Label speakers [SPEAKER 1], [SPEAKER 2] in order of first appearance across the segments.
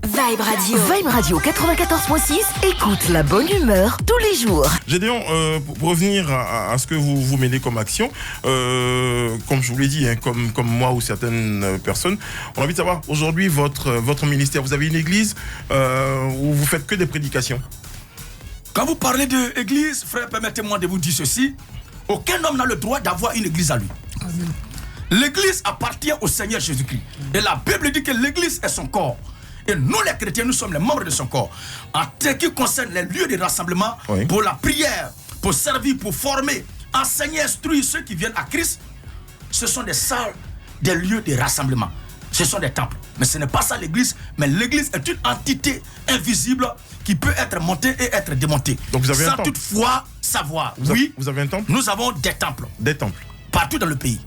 [SPEAKER 1] Vibe Radio. Vibe Radio 94.6, écoute la bonne humeur tous les jours.
[SPEAKER 2] Gédéon, pour revenir à ce que vous menez comme action, comme je vous l'ai dit, hein, comme moi ou certaines personnes, on a envie de savoir, aujourd'hui, votre ministère, vous avez une église où vous faites que des prédications?
[SPEAKER 3] Quand vous parlez d'église, frère, permettez-moi de vous dire ceci. Aucun homme n'a le droit d'avoir une église à lui. Amen. L'église appartient au Seigneur Jésus-Christ. Et la Bible dit que l'église est son corps. Et nous, les chrétiens, nous sommes les membres de son corps. En ce qui concerne les lieux de rassemblement, oui, pour la prière, pour servir, pour former, enseigner, instruire ceux qui viennent à Christ, ce sont des salles, des lieux de rassemblement. Ce sont des temples. Mais ce n'est pas ça l'église, mais l'église est une entité invisible qui peut être montée et être démontée. Donc vous avez sans un temple, toutefois savoir.
[SPEAKER 2] Vous avez un temple?
[SPEAKER 3] Nous avons des temples.
[SPEAKER 2] Des temples.
[SPEAKER 3] Partout dans le pays.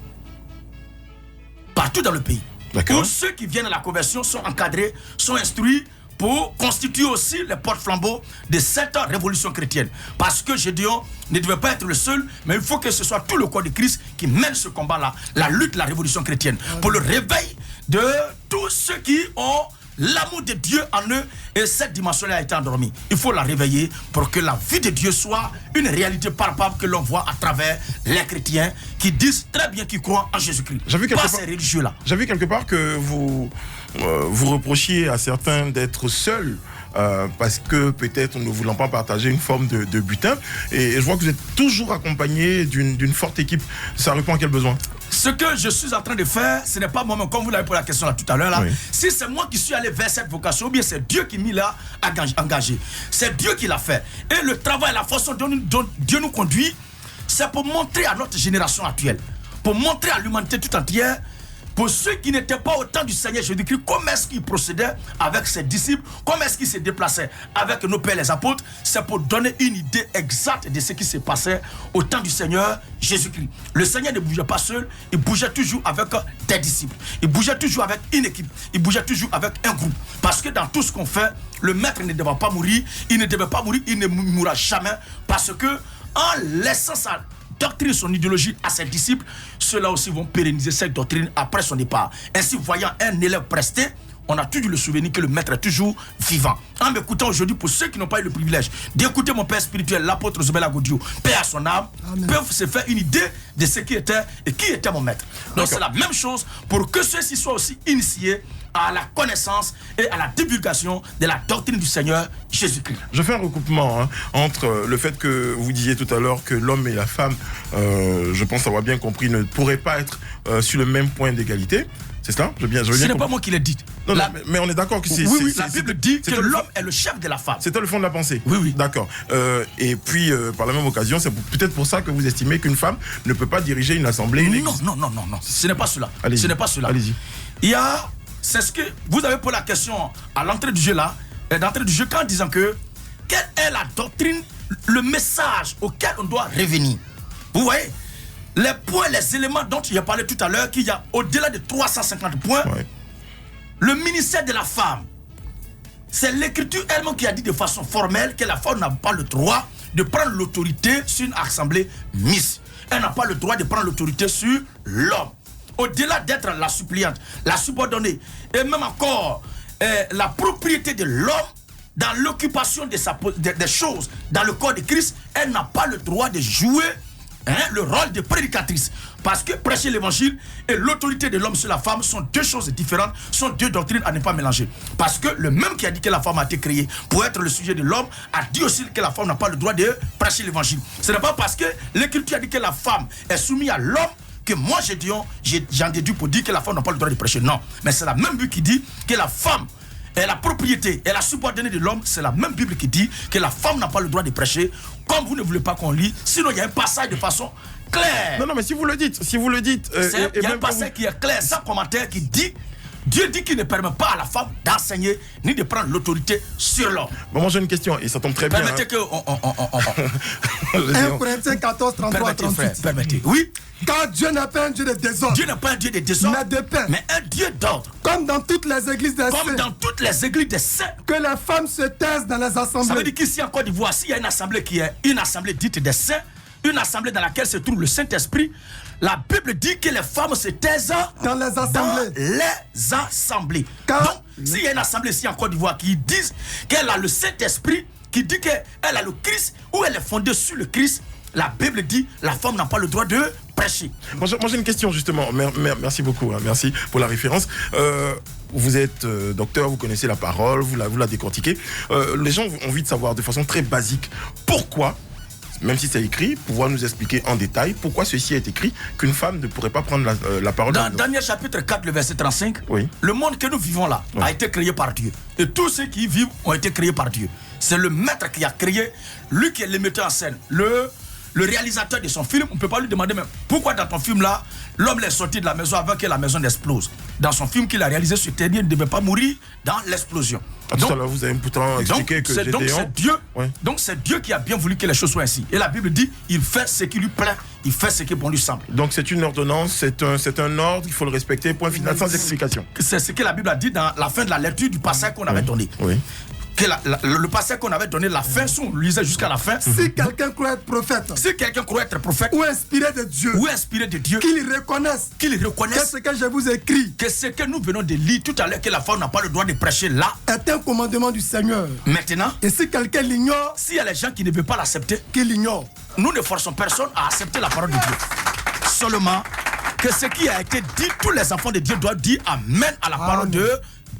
[SPEAKER 3] Partout dans le pays.
[SPEAKER 2] D'accord.
[SPEAKER 3] Où ceux qui viennent à la conversion sont encadrés, sont instruits pour constituer aussi les porte-flambeaux de cette révolution chrétienne. Parce que Gédéon ne devait pas être le seul, mais il faut que ce soit tout le corps de Christ qui mène ce combat-là, la lutte, la révolution chrétienne, pour le réveil de tous ceux qui ont l'amour de Dieu en eux, et cette dimension-là a été endormie. Il faut la réveiller pour que la vie de Dieu soit une réalité palpable que l'on voit à travers les chrétiens qui disent très bien qu'ils croient en Jésus-Christ. Pas ces religieux-là.
[SPEAKER 2] J'ai vu quelque part que vous reprochiez à certains d'être seuls parce que peut-être ne voulant pas partager une forme de butin. Et je vois que vous êtes toujours accompagné d'une forte équipe. Ça répond à quel besoin?
[SPEAKER 3] Ce que je suis en train de faire, ce n'est pas moi-même, comme vous l'avez posé la question là tout à l'heure. Là.
[SPEAKER 2] Oui.
[SPEAKER 3] Si c'est moi qui suis allé vers cette vocation, ou bien c'est Dieu qui m'y l'a engagé. C'est Dieu qui l'a fait. Et le travail, la façon dont Dieu nous conduit, c'est pour montrer à notre génération actuelle, pour montrer à l'humanité tout entière, pour ceux qui n'étaient pas au temps du Seigneur Jésus-Christ, comment est-ce qu'il procédait avec ses disciples, comment est-ce qu'il se déplaçait avec nos pères les apôtres, c'est pour donner une idée exacte de ce qui se passait au temps du Seigneur Jésus-Christ. Le Seigneur ne bougeait pas seul, il bougeait toujours avec des disciples, il bougeait toujours avec une équipe, il bougeait toujours avec un groupe. Parce que dans tout ce qu'on fait, le maître ne devait pas mourir, il ne devait pas mourir, il ne mourra jamais, parce que en laissant ça, doctrine, son idéologie à ses disciples, ceux-là aussi vont pérenniser cette doctrine après son départ. Ainsi, voyant un élève presté, on a toujours le souvenir que le maître est toujours vivant. En m'écoutant aujourd'hui, pour ceux qui n'ont pas eu le privilège d'écouter mon père spirituel, l'apôtre Zobel Godio, paix à son âme, peuvent se faire une idée de ce qui était et qui était mon maître. Donc c'est la même chose pour que ceux-ci soient aussi initiés à la connaissance et à la divulgation de la doctrine du Seigneur Jésus-Christ.
[SPEAKER 2] Je fais un recoupement entre le fait que vous disiez tout à l'heure que l'homme et la femme, je pense avoir bien compris, ne pourraient pas être sur le même point d'égalité. C'est ça? Ce
[SPEAKER 3] n'est pas moi qui l'ai dit.
[SPEAKER 2] Non, mais on est d'accord que c'est...
[SPEAKER 3] Oui, la Bible dit que l'homme est le chef de la femme.
[SPEAKER 2] C'était le fond de la pensée.
[SPEAKER 3] Oui.
[SPEAKER 2] D'accord. Et puis, par la même occasion, c'est peut-être pour ça que vous estimez qu'une femme ne peut pas diriger une assemblée, une église.
[SPEAKER 3] Non. Ce n'est pas cela.
[SPEAKER 2] Allez-y.
[SPEAKER 3] Ce n'est pas cela.
[SPEAKER 2] Allez-y.
[SPEAKER 3] C'est ce que vous avez posé la question à l'entrée du jeu là, d'entrée du jeu, en disant que quelle est la doctrine, le message auquel on doit revenir. Vous voyez, les points, les éléments dont il a parlé tout à l'heure, qu'il y a au-delà de 350 points, le ministère de la femme, c'est l'écriture elle-même qui a dit de façon formelle que la femme n'a pas le droit de prendre l'autorité sur une assemblée mixte. Elle n'a pas le droit de prendre l'autorité sur l'homme. Au-delà d'être la suppliante, la subordonnée, et même encore la propriété de l'homme dans l'occupation des choses dans le corps de Christ, elle n'a pas le droit de jouer le rôle de prédicatrice. Parce que prêcher l'évangile et l'autorité de l'homme sur la femme sont deux choses différentes, sont deux doctrines à ne pas mélanger. Parce que le même qui a dit que la femme a été créée pour être le sujet de l'homme a dit aussi que la femme n'a pas le droit de prêcher l'évangile. Ce n'est pas parce que l'écriture a dit que la femme est soumise à l'homme que moi j'en déduis pour dire que la femme n'a pas le droit de prêcher. Non, mais c'est la même Bible qui dit que la femme est la propriété et la subordonnée de l'homme. C'est la même Bible qui dit que la femme n'a pas le droit de prêcher, comme vous ne voulez pas qu'on lit. Sinon il y a un passage de façon claire.
[SPEAKER 2] Non, mais si vous le dites,
[SPEAKER 3] il y a un passage qui est clair, sans commentaire, qui dit Dieu dit qu'il ne permet pas à la femme d'enseigner ni de prendre l'autorité sur l'homme.
[SPEAKER 2] Bon, moi j'ai une question et ça tombe très bien.
[SPEAKER 3] Permettez que
[SPEAKER 4] 1 Corinthiens 14, 33 38.
[SPEAKER 3] Permettez. Oui.
[SPEAKER 4] Car Dieu n'est pas un Dieu de désordre.
[SPEAKER 3] Dieu n'est pas un Dieu de désordre,
[SPEAKER 4] mais de paix.
[SPEAKER 3] Mais un Dieu d'ordre.
[SPEAKER 4] Comme dans toutes les églises des saints.
[SPEAKER 3] Comme dans toutes les églises des saints.
[SPEAKER 4] Que les femmes se taisent dans les assemblées.
[SPEAKER 3] Ça veut dire qu'ici en Côte d'Ivoire, s'il y a une assemblée qui est une assemblée dite des saints, une assemblée dans laquelle se trouve le Saint-Esprit, la Bible dit que les femmes se taisent
[SPEAKER 4] dans les assemblées.
[SPEAKER 3] Dans les assemblées.
[SPEAKER 4] Car
[SPEAKER 3] donc, S'il y a une assemblée ici en Côte d'Ivoire qui dit qu'elle a le Saint-Esprit, qui dit qu'elle a le Christ, ou elle est fondée sur le Christ, la Bible dit la femme n'a pas le droit de prêcher.
[SPEAKER 2] Moi j'ai une question justement. Merci beaucoup. Merci pour la référence. Vous êtes docteur, vous connaissez la parole, vous la décortiquez. Les gens ont envie de savoir de façon très basique pourquoi, même si c'est écrit, pouvoir nous expliquer en détail pourquoi ceci est écrit qu'une femme ne pourrait pas prendre la parole.
[SPEAKER 3] Dans Daniel chapitre 4, le verset 35,
[SPEAKER 2] oui.
[SPEAKER 3] Le monde que nous vivons là a été créé par Dieu. Et tous ceux qui y vivent ont été créés par Dieu. C'est le maître qui a créé, lui qui est le metteur en scène, le réalisateur de son film. On ne peut pas lui demander même pourquoi dans ton film là, l'homme est sorti de la maison avant que la maison explose. Dans son film qu'il a réalisé, ce dernier ne devait pas mourir dans l'explosion.
[SPEAKER 2] Tout à l'heure, vous avez pourtant expliqué que
[SPEAKER 3] donc c'est Dieu.
[SPEAKER 2] Ouais.
[SPEAKER 3] Donc c'est Dieu qui a bien voulu que les choses soient ainsi. Et la Bible dit, il fait ce qui lui plaît, il fait ce qui bon lui semble.
[SPEAKER 2] Donc c'est une ordonnance, c'est un ordre, il faut le respecter, point final, sans explication.
[SPEAKER 3] C'est ce que la Bible a dit dans la fin de la lecture du passage qu'on avait donné.
[SPEAKER 2] Oui.
[SPEAKER 3] Que le passage qu'on avait donné, la fin, si on lisait jusqu'à la fin.
[SPEAKER 4] Si quelqu'un croit être prophète,
[SPEAKER 3] ou
[SPEAKER 4] inspiré de Dieu, qu'il reconnaisse que ce que je vous écris,
[SPEAKER 3] que ce que nous venons de lire tout à l'heure, que la femme n'a pas le droit de prêcher là,
[SPEAKER 4] est un commandement du Seigneur.
[SPEAKER 3] Maintenant,
[SPEAKER 4] et si quelqu'un l'ignore,
[SPEAKER 3] s'il y a les gens qui ne veulent pas l'accepter,
[SPEAKER 4] qu'il l'ignore.
[SPEAKER 3] Nous ne forçons personne à accepter la parole de Dieu. Seulement que ce qui a été dit, tous les enfants de Dieu doivent dire Amen à la parole de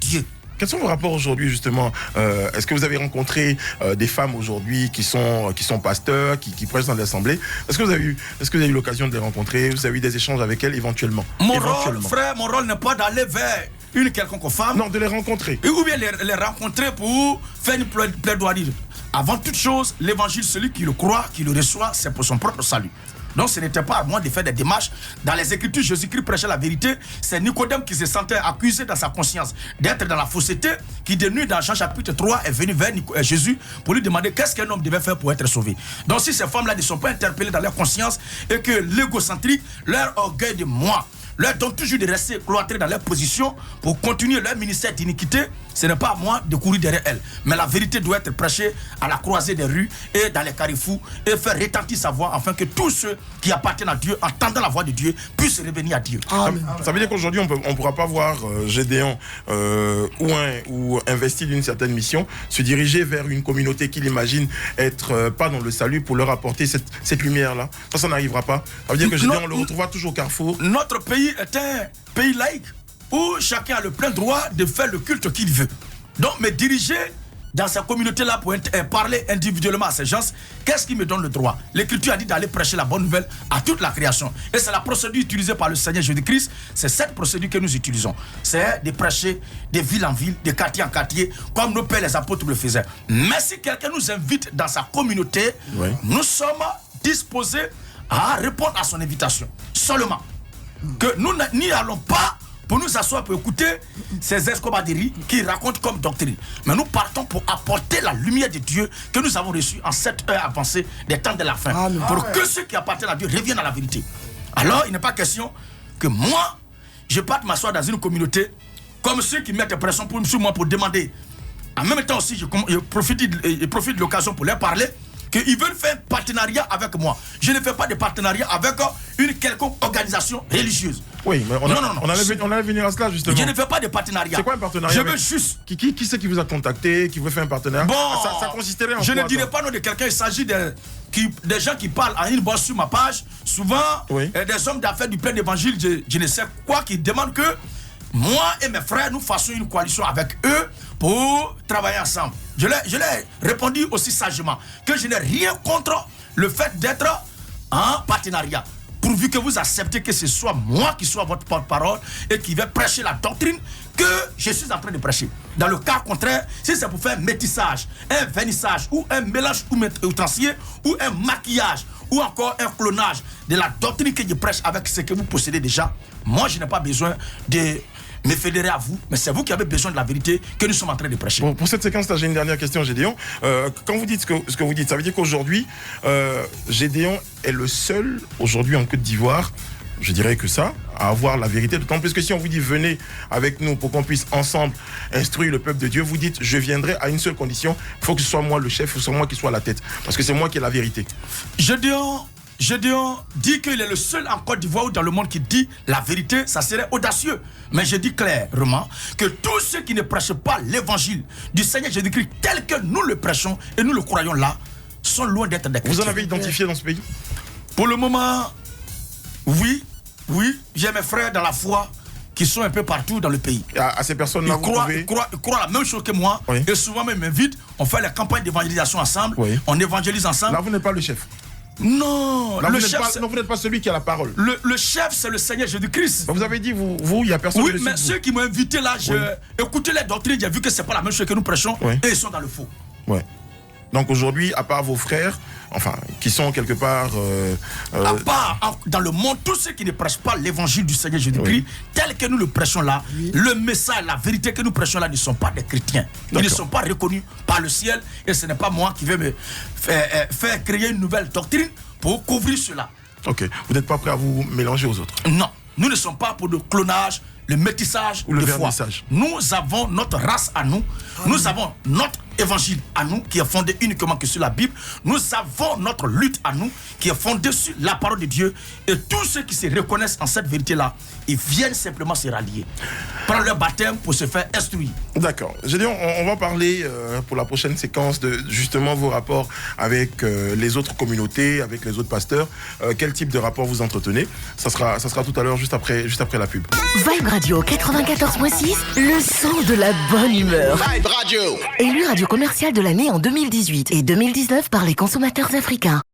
[SPEAKER 3] Dieu.
[SPEAKER 2] Quels sont vos rapports aujourd'hui justement? Est-ce que vous avez rencontré des femmes aujourd'hui qui sont pasteurs, qui prêchent dans l'assemblée? Est-ce que vous avez eu l'occasion de les rencontrer? Vous avez eu des échanges avec elles éventuellement?
[SPEAKER 3] Mon rôle n'est pas d'aller vers une quelconque femme.
[SPEAKER 2] Non, de les rencontrer.
[SPEAKER 3] Ou bien les rencontrer pour faire une plaidoirie. Avant toute chose, l'évangile, celui qui le croit, qui le reçoit, c'est pour son propre salut. Donc ce n'était pas à moi de faire des démarches. Dans les Écritures, Jésus-Christ prêchait la vérité. C'est Nicodème qui se sentait accusé dans sa conscience d'être dans la fausseté, qui de nuit dans Jean chapitre 3 est venu vers Jésus pour lui demander qu'est-ce qu'un homme devait faire pour être sauvé. Donc si ces femmes-là ne sont pas interpellées dans leur conscience et que l'égocentrique, leur orgueil de moi, leur donne toujours de rester cloîtrés dans leur position pour continuer leur ministère d'iniquité, ce n'est pas à moi de courir derrière elles. Mais la vérité doit être prêchée à la croisée des rues et dans les carrefours et faire retentir sa voix afin que tous ceux qui appartiennent à Dieu, entendant la voix de puissent revenir à Dieu.
[SPEAKER 2] Ça veut dire qu'aujourd'hui, on ne pourra pas voir Gédéon ou investi d'une certaine mission se diriger vers une communauté qu'il imagine être pas dans le salut pour leur apporter cette lumière-là. Ça n'arrivera pas. Ça veut dire que Gédéon, on le retrouvera toujours au carrefour.
[SPEAKER 3] Notre pays est un pays laïque où chacun a le plein droit de faire le culte qu'il veut. Donc me diriger dans cette communauté-là pour parler individuellement à ces gens, qu'est-ce qui me donne le droit? L'Écriture a dit d'aller prêcher la bonne nouvelle à toute la création. Et c'est la procédure utilisée par le Seigneur Jésus-Christ. C'est cette procédure que nous utilisons. C'est de prêcher de ville en ville, de quartier en quartier, comme nos pères les apôtres le faisaient. Mais si quelqu'un nous invite dans sa communauté, nous sommes disposés à répondre à son invitation. Seulement que nous n'y allons pas pour nous asseoir, pour écouter ces escobaderies qui racontent comme doctrine. Mais nous partons pour apporter la lumière de Dieu que nous avons reçue en cette heure avancée des temps de la fin. Pour que ceux qui appartiennent à Dieu reviennent à la vérité. Alors, il n'est pas question que moi, je parte m'asseoir dans une communauté comme ceux qui mettent pression sur moi pour demander. En même temps aussi, je profite de l'occasion pour leur parler qu'ils veulent faire un partenariat avec moi. Je ne fais pas de partenariat avec une quelconque organisation religieuse.
[SPEAKER 2] Oui, mais on allait venir à cela justement.
[SPEAKER 3] Je ne fais pas de partenariat.
[SPEAKER 2] C'est quoi un partenariat?
[SPEAKER 3] Je veux juste.
[SPEAKER 2] Qui c'est qui vous a contacté, qui veut faire un partenariat?
[SPEAKER 3] Bon,
[SPEAKER 2] ça consisterait en
[SPEAKER 3] je
[SPEAKER 2] quoi?
[SPEAKER 3] Ne dirais pas nom de quelqu'un, il s'agit des gens qui parlent en une bosse sur ma page, souvent des hommes d'affaires du plein d'évangile, je ne sais quoi, qui demandent que moi et mes frères, nous fassions une coalition avec eux pour travailler ensemble. Je l'ai répondu aussi sagement que je n'ai rien contre le fait d'être en partenariat. Pourvu que vous acceptez que ce soit moi qui soit votre porte-parole et qui vais prêcher la doctrine que je suis en train de prêcher. Dans le cas contraire, si c'est pour faire un métissage, un vernissage ou un mélange outrancier ou un maquillage ou encore un clonage de la doctrine que je prêche avec ce que vous possédez déjà, moi je n'ai pas besoin de me fédérer à vous, mais c'est vous qui avez besoin de la vérité que nous sommes en train de prêcher.
[SPEAKER 2] Bon, pour cette séquence-là, j'ai une dernière question, Gédéon. Quand vous dites ce que vous dites, ça veut dire qu'aujourd'hui, Gédéon est le seul, aujourd'hui en Côte d'Ivoire, je dirais que ça, à avoir la vérité. D'autant plus que si on vous dit venez avec nous pour qu'on puisse ensemble instruire le peuple de Dieu, vous dites je viendrai à une seule condition, il faut que ce soit moi le chef, il faut que ce soit moi qui soit la tête, parce que c'est moi qui ai la vérité.
[SPEAKER 3] Gédéon Gédéon dit qu'il est le seul en Côte d'Ivoire ou dans le monde qui dit la vérité, ça serait audacieux. Mais je dis clairement que tous ceux qui ne prêchent pas l'évangile du Seigneur Jésus-Christ tel que nous le prêchons et nous le croyons là, sont loin d'être des chrétiens.
[SPEAKER 2] Vous en avez identifié dans ce pays?
[SPEAKER 3] Pour le moment, oui, j'ai mes frères dans la foi qui sont un peu partout dans le pays.
[SPEAKER 2] À ces personnes-là,
[SPEAKER 3] ils croient la même chose que moi.
[SPEAKER 2] Oui.
[SPEAKER 3] Et souvent même m'invitent. On fait les campagnes d'évangélisation ensemble.
[SPEAKER 2] Oui.
[SPEAKER 3] On évangélise ensemble.
[SPEAKER 2] Là, vous n'êtes pas le chef.
[SPEAKER 3] Non,
[SPEAKER 2] Là,
[SPEAKER 3] le
[SPEAKER 2] vous
[SPEAKER 3] chef,
[SPEAKER 2] n'êtes pas celui qui a la parole.
[SPEAKER 3] le chef, c'est le Seigneur Jésus-Christ.
[SPEAKER 2] Vous avez dit, il n'y a personne
[SPEAKER 3] Oui,
[SPEAKER 2] dessus
[SPEAKER 3] mais
[SPEAKER 2] de vous.
[SPEAKER 3] ceux qui m'ont invité là, j'ai écouté les doctrines, j'ai vu que c'est pas la même chose que nous prêchons.
[SPEAKER 2] Oui.
[SPEAKER 3] Et ils sont dans le faux.
[SPEAKER 2] Ouais. Donc aujourd'hui, à part vos frères, enfin, qui sont quelque part...
[SPEAKER 3] À part dans le monde, tous ceux qui ne prêchent pas l'évangile du Seigneur Jésus-Christ, tel que nous le prêchons là, le message, la vérité que nous prêchons là ne sont pas des chrétiens. Ils ne sont pas reconnus par le ciel et ce n'est pas moi qui vais me faire créer une nouvelle doctrine pour couvrir cela.
[SPEAKER 2] Ok. Vous n'êtes pas prêt à vous mélanger aux autres?
[SPEAKER 3] Non, nous ne sommes pas pour le clonage, le métissage
[SPEAKER 2] ou le
[SPEAKER 3] de foi.
[SPEAKER 2] vernissage.
[SPEAKER 3] Nous avons notre race à nous, nous avons notre évangile à nous qui est fondé uniquement que sur la Bible. Nous avons notre lutte à nous qui est fondée sur la parole de Dieu. Et tous ceux qui se reconnaissent en cette vérité-là, ils viennent simplement se rallier, prendre leur baptême pour se faire instruire.
[SPEAKER 2] D'accord. J'ai dit, on va parler pour la prochaine séquence de justement vos rapports avec les autres communautés, avec les autres pasteurs. Quel type de rapport vous entretenez? Ça sera tout à l'heure, juste après la pub.
[SPEAKER 1] Vibe Radio 94.6, le son de la bonne humeur.
[SPEAKER 5] Vibe Radio.
[SPEAKER 1] Élu radio commercial de l'année en 2018 et 2019 par les consommateurs africains.